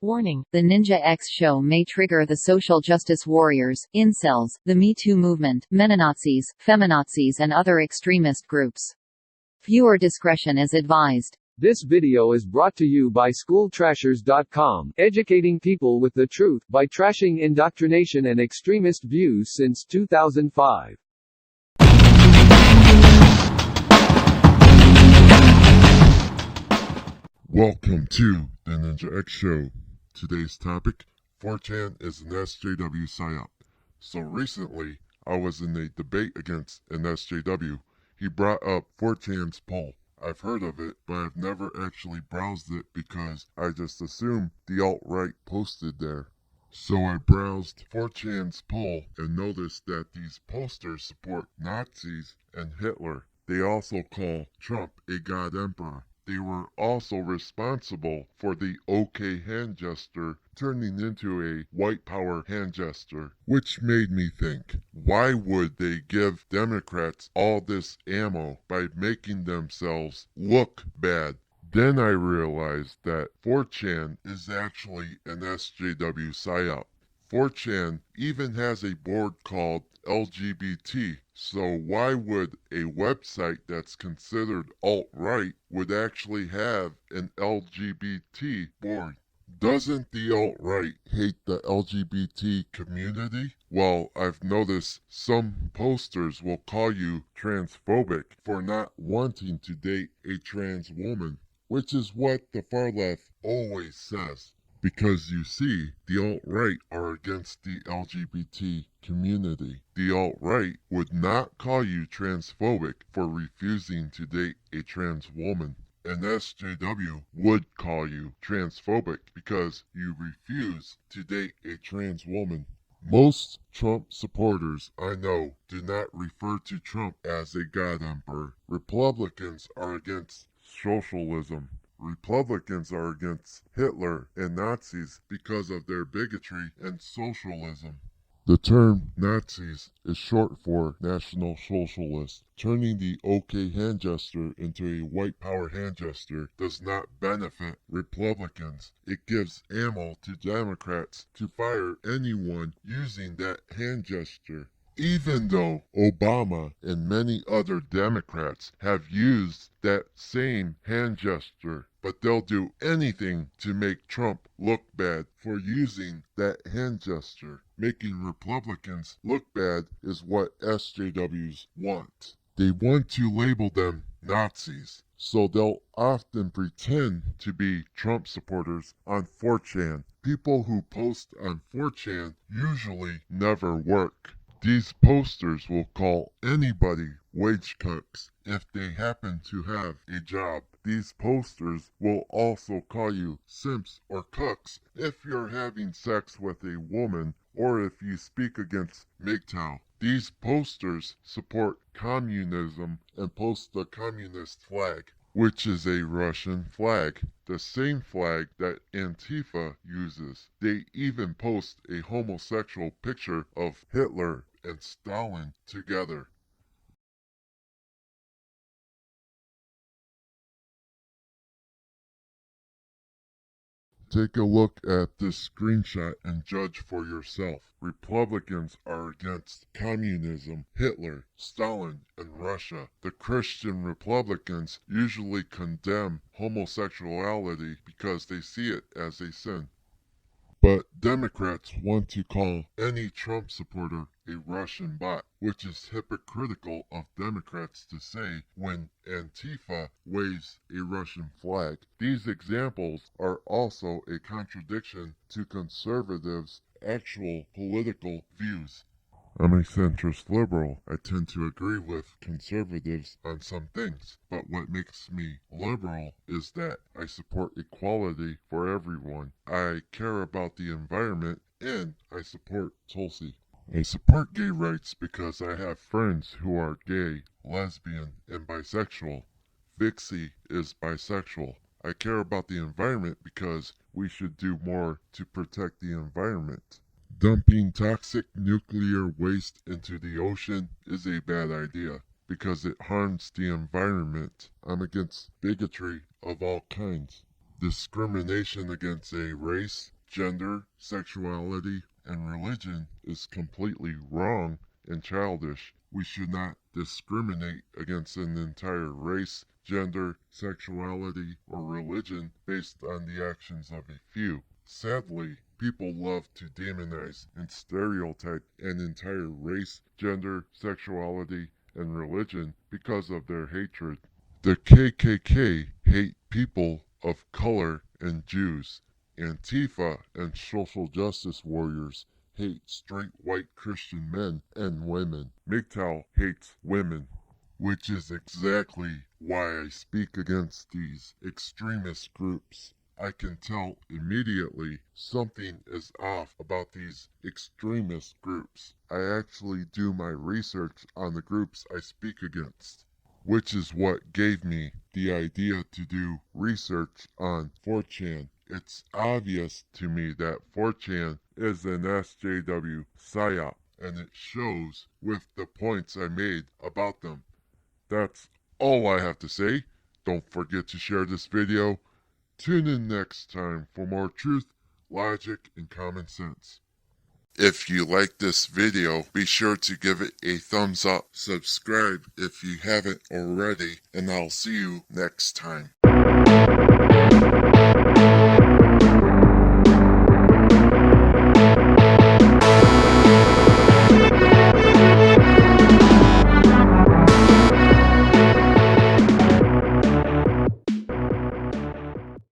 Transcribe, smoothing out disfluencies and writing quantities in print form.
Warning: the Ninja X show may trigger the social justice warriors, incels, the Me Too movement, menonazis, feminazis and other extremist groups. Viewer discretion is advised. This video is brought to you by SchoolTrashers.com, educating people with the truth by trashing indoctrination and extremist views since 2005. Welcome to the Ninja X Show. Today's topic, 4chan is an SJW PSYOP. So recently, I was in a debate against an SJW. He brought up 4chan's poll. I've heard of it, but I've never actually browsed it because I just assumed the alt-right posted there. So I browsed 4chan's poll and noticed that these posters support Nazis and Hitler. They also call Trump a god emperor. They were also responsible for the OK hand gesture turning into a white power hand gesture, which made me think, why would they give Democrats all this ammo by making themselves look bad? Then I realized that 4chan is actually an SJW PSYOP. 4chan even has a board called LGBT, so why would a website that's considered alt-right would actually have an LGBT board? Doesn't the alt-right hate the LGBT community? Well, I've noticed some posters will call you transphobic for not wanting to date a trans woman, which is what the far left always says. Because you see, the alt-right are against the LGBT community. The alt-right would not call you transphobic for refusing to date a trans woman. An SJW would call you transphobic because you refuse to date a trans woman. Most Trump supporters I know do not refer to Trump as a god emperor. Republicans are against socialism. Republicans are against Hitler and Nazis because of their bigotry and socialism. The term Nazis is short for National Socialist. Turning the OK hand gesture into a white power hand gesture does not benefit Republicans. It gives ammo to Democrats to fire anyone using that hand gesture. Even though Obama and many other Democrats have used that same hand gesture, but they'll do anything to make Trump look bad for using that hand gesture. Making Republicans look bad is what SJWs want. They want to label them Nazis, so they'll often pretend to be Trump supporters on 4chan. People who post on 4chan usually never work. These posters will call anybody wage cucks if they happen to have a job. These posters will also call you simps or cucks if you're having sex with a woman or if you speak against MGTOW. These posters support communism and post the communist flag, which is a Russian flag, the same flag that Antifa uses. They even post a homosexual picture of Hitler and Stalin together. Take a look at this screenshot and judge for yourself. Republicans are against communism, Hitler, Stalin, and Russia. The Christian Republicans usually condemn homosexuality because they see it as a sin. But Democrats want to call any Trump supporter a Russian bot, which is hypocritical of Democrats to say when Antifa waves a Russian flag. These examples are also a contradiction to conservatives' actual political views. I'm a centrist liberal. I tend to agree with conservatives on some things, but what makes me liberal is that I support equality for everyone. I care about the environment, and I support Tulsi. I support gay rights because I have friends who are gay, lesbian, and bisexual. Vixie is bisexual. I care about the environment because we should do more to protect the environment. Dumping toxic nuclear waste into the ocean is a bad idea because it harms the environment. I'm against bigotry of all kinds. Discrimination against a race, gender, sexuality, and religion is completely wrong and childish. We should not discriminate against an entire race, gender, sexuality, or religion based on the actions of a few. Sadly, people love to demonize and stereotype an entire race, gender, sexuality, and religion because of their hatred. The KKK hate people of color and Jews. Antifa and social justice warriors hate straight white Christian men and women. MGTOW hates women, which is exactly why I speak against these extremist groups. I can tell immediately something is off about these extremist groups. I actually do my research on the groups I speak against, which is what gave me the idea to do research on 4chan. It's obvious to me that 4chan is an SJW PSYOP, and it shows with the points I made about them. That's all I have to say. Don't forget to share this video. Tune in next time for more truth, logic, and common sense. If you like this video, be sure to give it a thumbs up, subscribe if you haven't already, and I'll see you next time.